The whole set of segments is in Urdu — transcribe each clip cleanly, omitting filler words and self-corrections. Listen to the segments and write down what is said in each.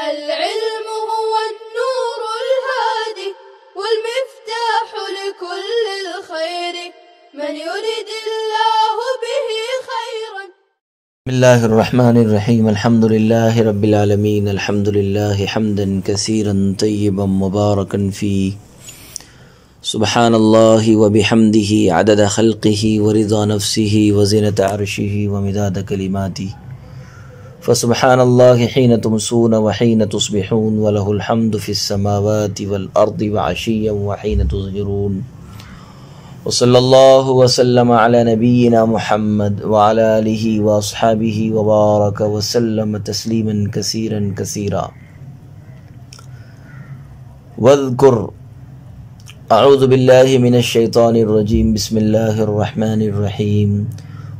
العلم هو النور الهادي والمفتاح لكل الخير من يريد الله به خيرا. بسم الله الرحمن الرحيم. الحمد لله رب العالمين. الحمد لله حمدا كثيرا طيبا مباركا فيه. سبحان الله وبحمده عدد خلقه ورضا نفسه وزنة عرشه ومداد كلماته. فسبحان الله حين تمسون وحين تصبحون وله الحمد في السماوات والأرض وعشيا وحين تظهرون. وصلى الله وسلم على نبينا محمد وعلى آله وأصحابه وبارك وسلم تسليما كثيرا كثيرا. واذكر أعوذ بالله من الشيطان الرجيم. بسم الله الرحمن الرحيم.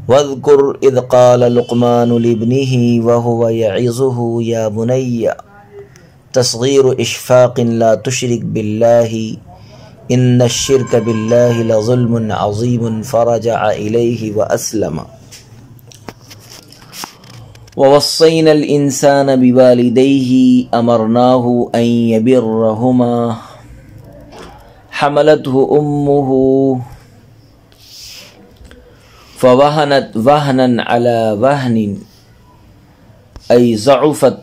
واذكر إذ قال لقمان لابنه وهو يعظه يا بني تصغير إشفاق لا تشرك بالله إن الشرك بالله لظلم عظيم فرجع إليه وأسلم. ووصينا الإنسان بوالديه أمرناه أن يبرهما حملته أمه فوهنت وهنا على وهن أي ضعفت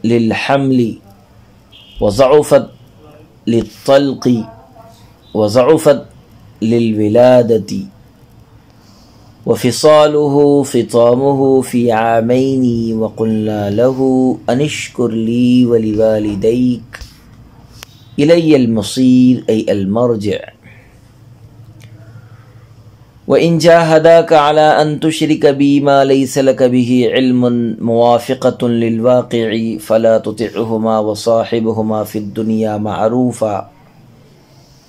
للحمل وضعفت للطلق وضعفت للولادة وفصاله فطامه في عامين وقلنا له أن اشكر لي ولوالديك إلي المصير أي المرجع. وإن جاهداك على أن تشرك بي ما ليس لك به علم موافقة للواقع فلا تطعهما وصاحبهما في الدنيا معروفا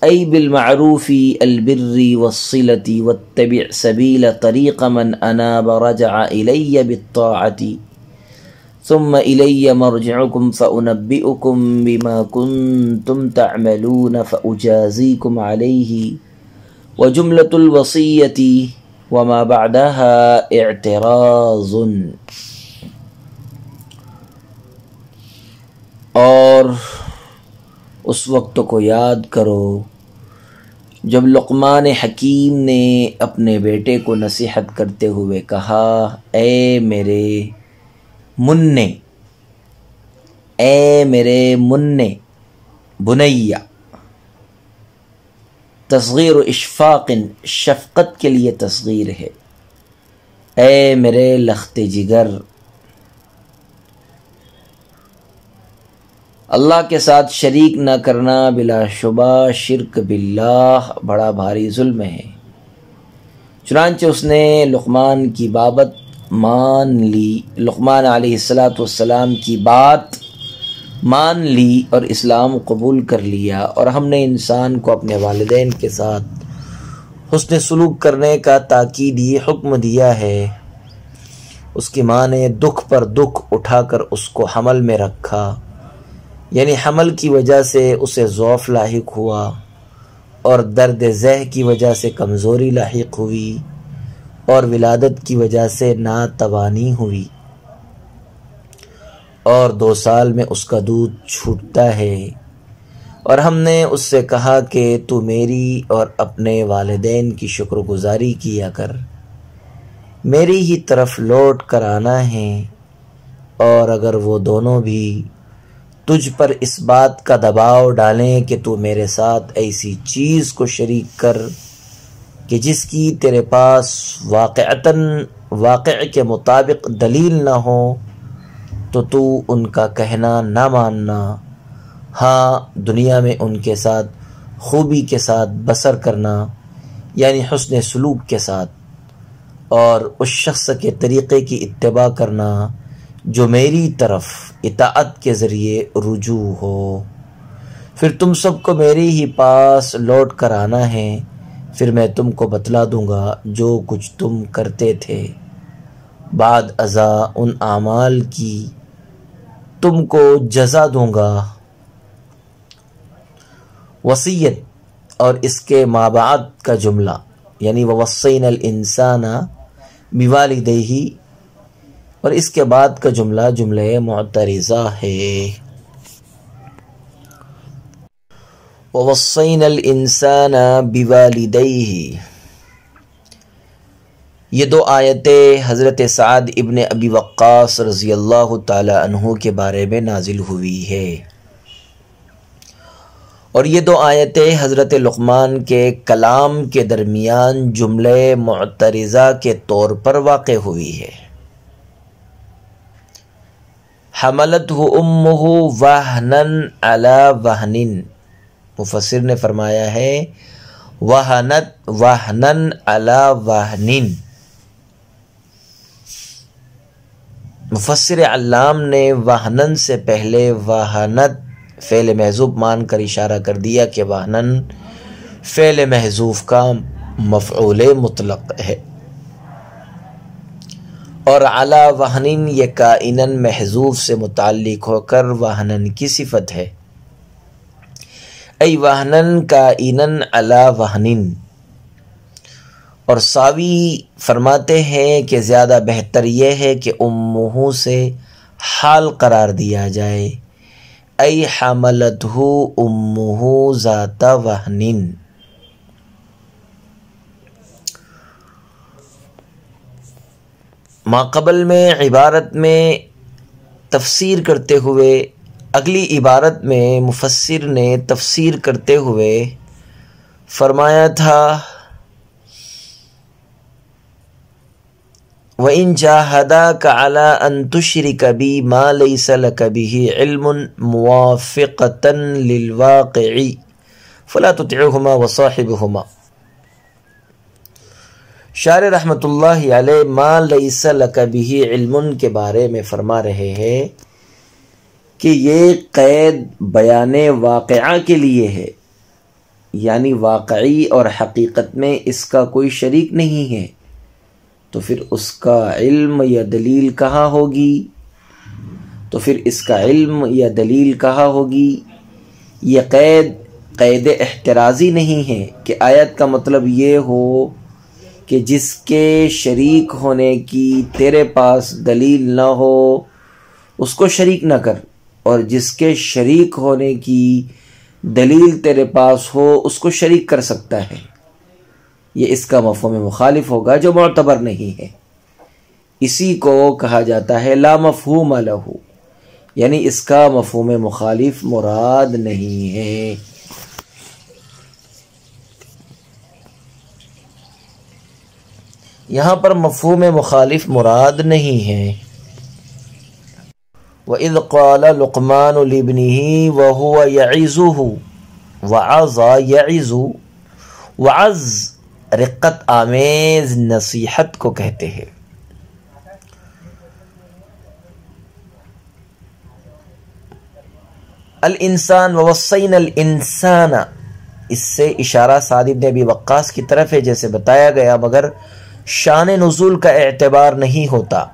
أي بالمعروف البر والصلة واتبع سبيل طريق من أناب رجع إلي بالطاعة ثم إلي مرجعكم فأنبئكم بما كنتم تعملون فأجازيكم عليه. وجملة الوصية وما بعدها اعتراض. اور اس وقت کو یاد کرو جب لقمان حکیم نے اپنے بیٹے کو نصیحت کرتے ہوئے کہا، اے میرے منّے، اے میرے منّے، بنیا، تصغیر اشفاق شفقت کے لیے تصغیر ہے، اے میرے لخت جگر، اللہ کے ساتھ شریک نہ کرنا بلا شبہ شرک باللہ بڑا بھاری ظلم ہے۔ چنانچہ اس نے لقمان کی بابت مان لی، لقمان علیہ السلام کی بات مان لی اور اسلام قبول کر لیا، اور ہم نے انسان کو اپنے والدین کے ساتھ حسن سلوک کرنے کا تاکیدی حکم دیا ہے۔ اس کی ماں نے دکھ پر دکھ اٹھا کر اس کو حمل میں رکھا، یعنی حمل کی وجہ سے اسے ضعف لاحق ہوا اور درد ذہ کی وجہ سے کمزوری لاحق ہوئی اور ولادت کی وجہ سے ناتوانی ہوئی، اور 2 سال میں اس کا دودھ چھوٹتا ہے، اور ہم نے اس سے کہا کہ تو میری اور اپنے والدین کی شکر گزاری کیا کر، میری ہی طرف لوٹ کر آنا ہے، اور اگر وہ دونوں بھی تجھ پر اس بات کا دباؤ ڈالیں کہ تو میرے ساتھ ایسی چیز کو شریک کر کہ جس کی تیرے پاس واقع کے مطابق دلیل نہ ہو، تو ان کا کہنا نہ ماننا، ہاں دنیا میں ان کے ساتھ خوبی کے ساتھ بسر کرنا، یعنی حسن سلوک کے ساتھ، اور اس شخص کے طریقے کی اتباع کرنا جو میری طرف اطاعت کے ذریعے رجوع ہو۔ پھر تم سب کو میرے ہی پاس لوٹ کر آنا ہے، پھر میں تم کو بتلا دوں گا جو کچھ تم کرتے تھے، بعد ازاں ان اعمال کی تم کو جزا دوں گا۔ وصیت اور اس کے ما بعد کا جملہ، یعنی ووصینا الانسان بوالدیہ، اور اس کے بعد کا جملہ جملہ معترضہ ہے۔ وَوَصَّيْنَا الْإِنسَانَ بِوَالِدَيْهِ، یہ دو آیتیں حضرت سعد ابن ابی وقاص رضی اللہ تعالی عنہ کے بارے میں نازل ہوئی ہے، اور یہ دو آیتیں حضرت لقمان کے کلام کے درمیان جملہ معترضہ کے طور پر واقع ہوئی ہے۔ حملتہ امہ وہنن علی وہنن، مفسر نے فرمایا ہے وہنن علی وہنن۔ مفسر علام نے وہنن سے پہلے وہنت فعل محذوف مان کر اشارہ کر دیا کہ وہنن فعل محذوف کا مفعول مطلق ہے، اور علی وہنن یہ کائنن محذوف سے متعلق ہو کر وہنن کی صفت ہے، ای وہنن کائنن علی وہنن۔ اور ساوی فرماتے ہیں کہ زیادہ بہتر یہ ہے کہ امہ سے حال قرار دیا جائے، ای حملتہ امہ ذات وہن۔ ما قبل میں عبارت میں تفسیر کرتے ہوئے اگلی عبارت میں مفسر نے تفسیر کرتے ہوئے فرمایا تھا وَإِن جَاهَدَاكَ عَلَىٰ أَن تُشْرِكَ بِي مَا لَيْسَ لَكَ بِهِ عِلْمٌ مُوَافِقَةً لِلْوَاقِعِ فَلَا تُطِعْهُمَا وَصَاحِبْهُمَا۔ شاعر رحمۃ اللہ علیہ ما لیس لک بہ علم کے بارے میں فرما رہے ہیں کہ یہ قید بیان واقعہ کے لیے ہے، یعنی واقعی اور حقیقت میں اس کا کوئی شریک نہیں ہے، تو پھر اس کا علم یا دلیل کہاں ہوگی؟ یہ قید احترازی نہیں ہے کہ آیت کا مطلب یہ ہو کہ جس کے شریک ہونے کی تیرے پاس دلیل نہ ہو اس کو شریک نہ کر، اور جس کے شریک ہونے کی دلیل تیرے پاس ہو اس کو شریک کر سکتا ہے۔ یہ اس کا مفہوم مخالف ہوگا جو معتبر نہیں ہے، اسی کو کہا جاتا ہے لا مفہوم لہ، یعنی اس کا مفہوم مخالف مراد نہیں ہے۔ یہاں پر مفہوم مخالف مراد نہیں ہے۔ وَإِذْ قَالَ لُقْمَانُ لِابْنِهِ وَهُوَ يَعِظُهُ، وَعَظَ يَعِظُ، وعظ رقت آمیز نصیحت کو کہتے ہیں۔ الانسان ووصینا الانسان، اس سے اشارہ سعد بن ابی وقاص کی طرف ہے جیسے بتایا گیا، مگر شان نزول کا اعتبار نہیں ہوتا،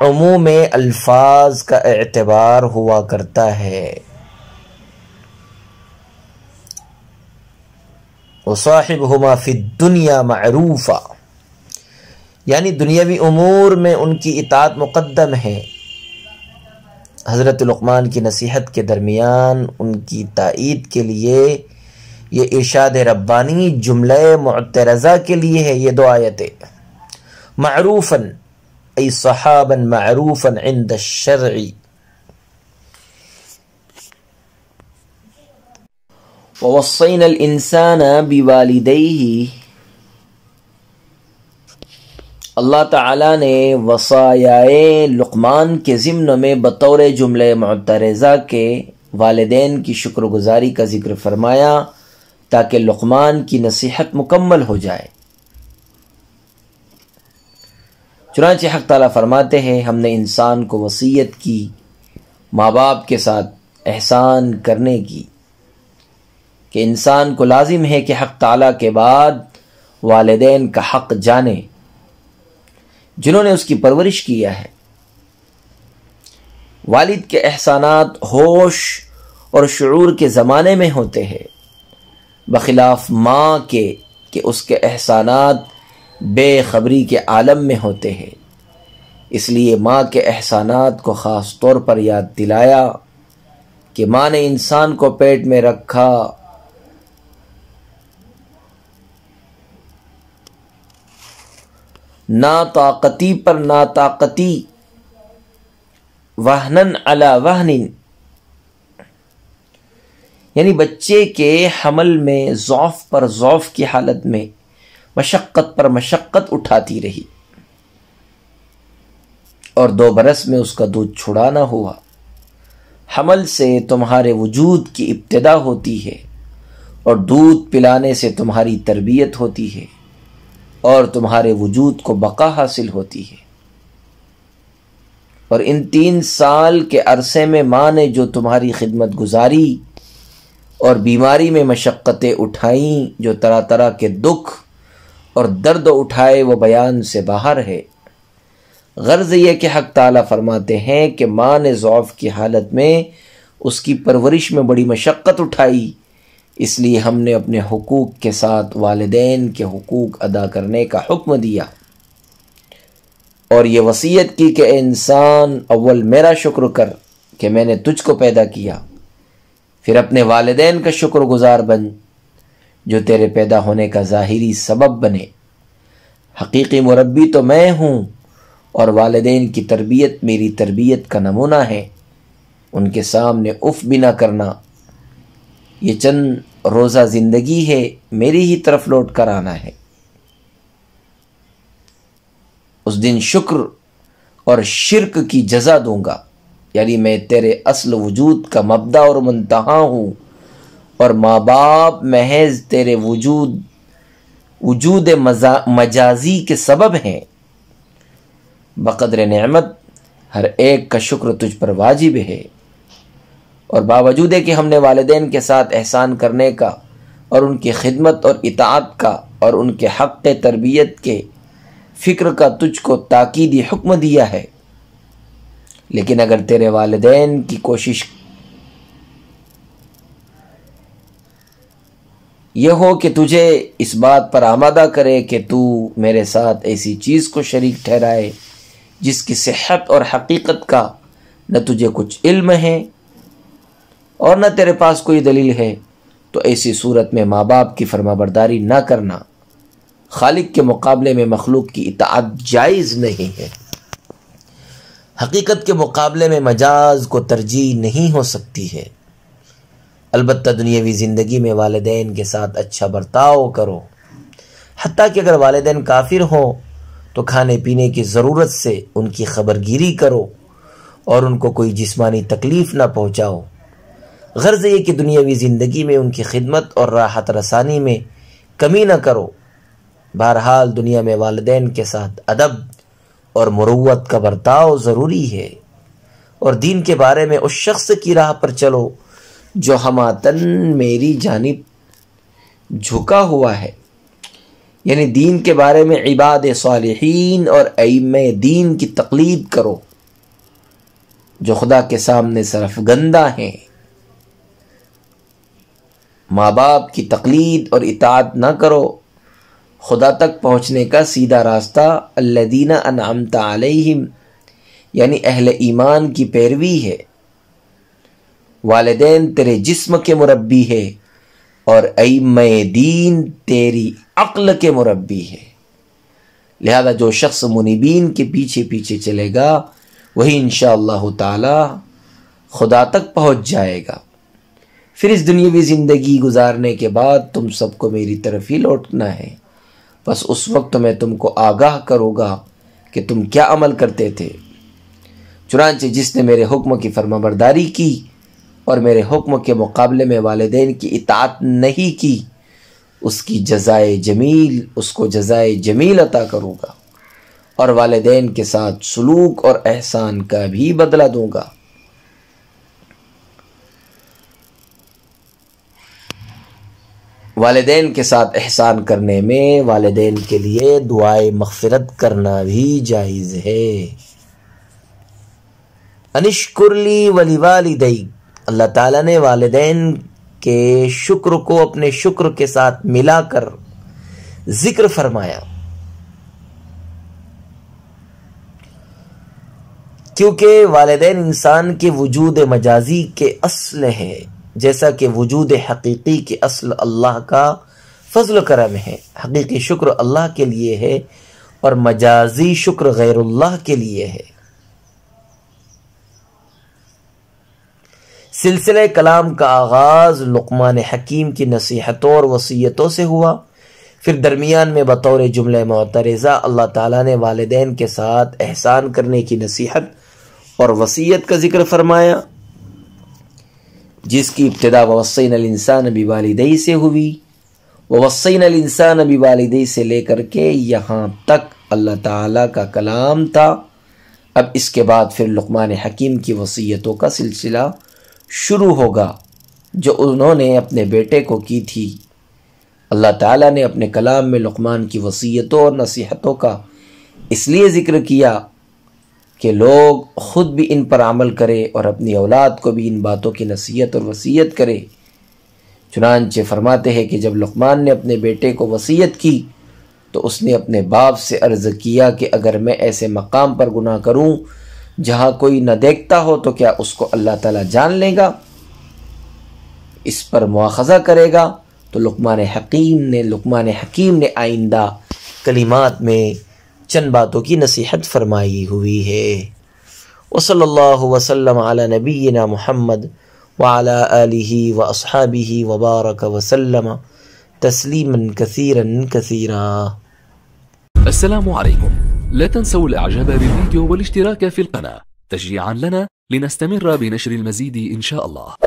عموم الفاظ کا اعتبار ہوا کرتا ہے۔ وصاحبہما فی الدنیا معروفا، یعنی دنیاوی امور میں ان کی اطاعت مقدم ہے، حضرت لقمان کی نصیحت کے درمیان ان کی تائید کے لیے یہ ارشاد ربانی جملہ معترضہ کے لیے ہے۔ یہ دو آیتیں معروفاً ای صحابا معروفاً عند الشرع، ووصینا الانسان بوالدیہ، اللہ تعالیٰ نے وصایائے لقمان کے ضمن میں بطور جملہ معترضہ کے والدین کی شکر گزاری کا ذکر فرمایا تاکہ لقمان کی نصیحت مکمل ہو جائے۔ چنانچہ حق تعالیٰ فرماتے ہیں ہم نے انسان کو وصیت کی ماں باپ کے ساتھ احسان کرنے کی، کہ انسان کو لازم ہے کہ حق تعالیٰ کے بعد والدین کا حق جانے جنہوں نے اس کی پرورش کیا ہے۔ والد کے احسانات ہوش اور شعور کے زمانے میں ہوتے ہیں، بخلاف ماں کے کہ اس کے احسانات بے خبری کے عالم میں ہوتے ہیں۔ اس لیے ماں کے احسانات کو خاص طور پر یاد دلایا کہ ماں نے انسان کو پیٹ میں رکھا، ناطاقتی پر ناطاقتی، وہنن علی وہنن، یعنی بچے کے حمل میں ضعف پر ضعف کی حالت میں مشقت پر مشقت اٹھاتی رہی، اور 2 برس میں اس کا دودھ چھڑانا ہوا۔ حمل سے تمہارے وجود کی ابتدا ہوتی ہے، اور دودھ پلانے سے تمہاری تربیت ہوتی ہے، اور تمہارے وجود کو بقا حاصل ہوتی ہے۔ اور ان 3 سال کے عرصے میں ماں نے جو تمہاری خدمت گزاری اور بیماری میں مشقتیں اٹھائیں، جو طرح طرح کے دکھ اور درد اٹھائے، وہ بیان سے باہر ہے۔ غرض یہ کہ حق تعالیٰ فرماتے ہیں کہ ماں نے ضعف کی حالت میں اس کی پرورش میں بڑی مشقت اٹھائی، اس لیے ہم نے اپنے حقوق کے ساتھ والدین کے حقوق ادا کرنے کا حکم دیا، اور یہ وصیت کی کہ اے انسان، اول میرا شکر کر کہ میں نے تجھ کو پیدا کیا، پھر اپنے والدین کا شکر گزار بن جو تیرے پیدا ہونے کا ظاہری سبب بنے۔ حقیقی مربی تو میں ہوں، اور والدین کی تربیت میری تربیت کا نمونہ ہے۔ ان کے سامنے اف بھی نہ کرنا، یہ چند روزہ زندگی ہے، میری ہی طرف لوٹ کر آنا ہے۔ اس دن شکر اور شرک کی جزا دوں گا، یعنی میں تیرے اصل وجود کا مبدا اور منتہا ہوں، اور ماں باپ محض تیرے وجود مجازی کے سبب ہیں۔ بقدر نعمت ہر ایک کا شکر تجھ پر واجب ہے، اور باوجود ہے کہ ہم نے والدین کے ساتھ احسان کرنے کا اور ان کی خدمت اور اطاعت کا اور ان کے حق تربیت کے فکر کا تجھ کو تاکیدی حکم دیا ہے، لیکن اگر تیرے والدین کی کوشش یہ ہو کہ تجھے اس بات پر آمادہ کرے کہ تو میرے ساتھ ایسی چیز کو شریک ٹھہرائے جس کی صحت اور حقیقت کا نہ تجھے کچھ علم ہے اور نہ تیرے پاس کوئی دلیل ہے، تو ایسی صورت میں ماں باپ کی فرما برداری نہ کرنا۔ خالق کے مقابلے میں مخلوق کی اطاعت جائز نہیں ہے۔ حقیقت کے مقابلے میں مجاز کو ترجیح نہیں ہو سکتی ہے۔ البتہ دنیاوی زندگی میں والدین کے ساتھ اچھا برتاؤ کرو، حتیٰ کہ اگر والدین کافر ہوں تو کھانے پینے کی ضرورت سے ان کی خبرگیری کرو اور ان کو کوئی جسمانی تکلیف نہ پہنچاؤ۔ غرض یہ کہ دنیاوی زندگی میں ان کی خدمت اور راحت رسانی میں کمی نہ کرو۔ بہرحال دنیا میں والدین کے ساتھ ادب اور مروت کا برتاؤ ضروری ہے، اور دین کے بارے میں اس شخص کی راہ پر چلو جو ہماتن میری جانب جھکا ہوا ہے، یعنی دین کے بارے میں عباد صالحین اور ائمہ دین کی تقلید کرو جو خدا کے سامنے سرفگندہ ہیں۔ ماں باپ کی تقلید اور اطاعت نہ کرو، خدا تک پہنچنے کا سیدھا راستہ الذین انعمت علیہم یعنی اہل ایمان کی پیروی ہے۔ والدین تیرے جسم کے مربی ہے اور ائمہ دین تیری عقل کے مربی ہے، لہذا جو شخص منیبین کے پیچھے پیچھے چلے گا وہی انشاءاللہ تعالی خدا تک پہنچ جائے گا۔ پھر اس دنیاوی زندگی گزارنے کے بعد تم سب کو میری طرف ہی لوٹنا ہے، بس اس وقت میں تم کو آگاہ کروں گا کہ تم کیا عمل کرتے تھے۔ چنانچہ جس نے میرے حکم کی فرما برداری کی اور میرے حکم کے مقابلے میں والدین کی اطاعت نہیں کی، اس کی جزائے جمیل اس کو جزائے جمیل عطا کروں گا، اور والدین کے ساتھ سلوک اور احسان کا بھی بدلہ دوں گا۔ والدین کے ساتھ احسان کرنے میں والدین کے لیے دعائے مغفرت کرنا بھی جائز ہے۔ انشکر لی ولیوالدیک، اللہ تعالیٰ نے والدین کے شکر کو اپنے شکر کے ساتھ ملا کر ذکر فرمایا۔ کیونکہ والدین انسان کے وجود مجازی کے اصل ہے، جیسا کہ وجود حقیقی کے اصل اللہ کا فضل و کرم ہے۔ حقیقی شکر اللہ کے لیے ہے اور مجازی شکر غیر اللہ کے لیے ہے۔ سلسلہ کلام کا آغاز لقمان حکیم کی نصیحتوں اور وصیتوں سے ہوا، پھر درمیان میں بطور جملہ معترضہ اللہ تعالیٰ نے والدین کے ساتھ احسان کرنے کی نصیحت اور وصیت کا ذکر فرمایا، جس کی ابتدا ووصینا الانسان بوالدیہ سے ہوئی۔ ووصینا الانسان بوالدیہ سے لے کر کے یہاں تک اللہ تعالیٰ کا کلام تھا۔ اب اس کے بعد پھر لقمان حکیم کی وصیتوں کا سلسلہ شروع ہوگا جو انہوں نے اپنے بیٹے کو کی تھی۔ اللہ تعالیٰ نے اپنے کلام میں لقمان کی وصیتوں اور نصیحتوں کا اس لیے ذکر کیا کہ لوگ خود بھی ان پر عمل کرے اور اپنی اولاد کو بھی ان باتوں کی نصیحت اور وصیت کرے۔ چنانچہ فرماتے ہیں کہ جب لقمان نے اپنے بیٹے کو وصیت کی تو اس نے اپنے باپ سے عرض کیا کہ اگر میں ایسے مقام پر گناہ کروں جہاں کوئی نہ دیکھتا ہو تو کیا اس کو اللہ تعالیٰ جان لے گا، اس پر مواخذہ کرے گا؟ تو لقمان حکیم نے آئندہ کلمات میں چند باتوں کی نصیحت فرمائی ہوئی ہے۔ وصلی اللہ وسلم علی نبینا محمد وعلی آلہ واصحابہ وبارک وسلم تسلیما کثیرا کثیرا۔ السلام عليكم. لا تنسوا الاعجاب بالفيديو والاشتراك في القناة تشجيعا لنا لنستمر بنشر المزيد إن شاء الله.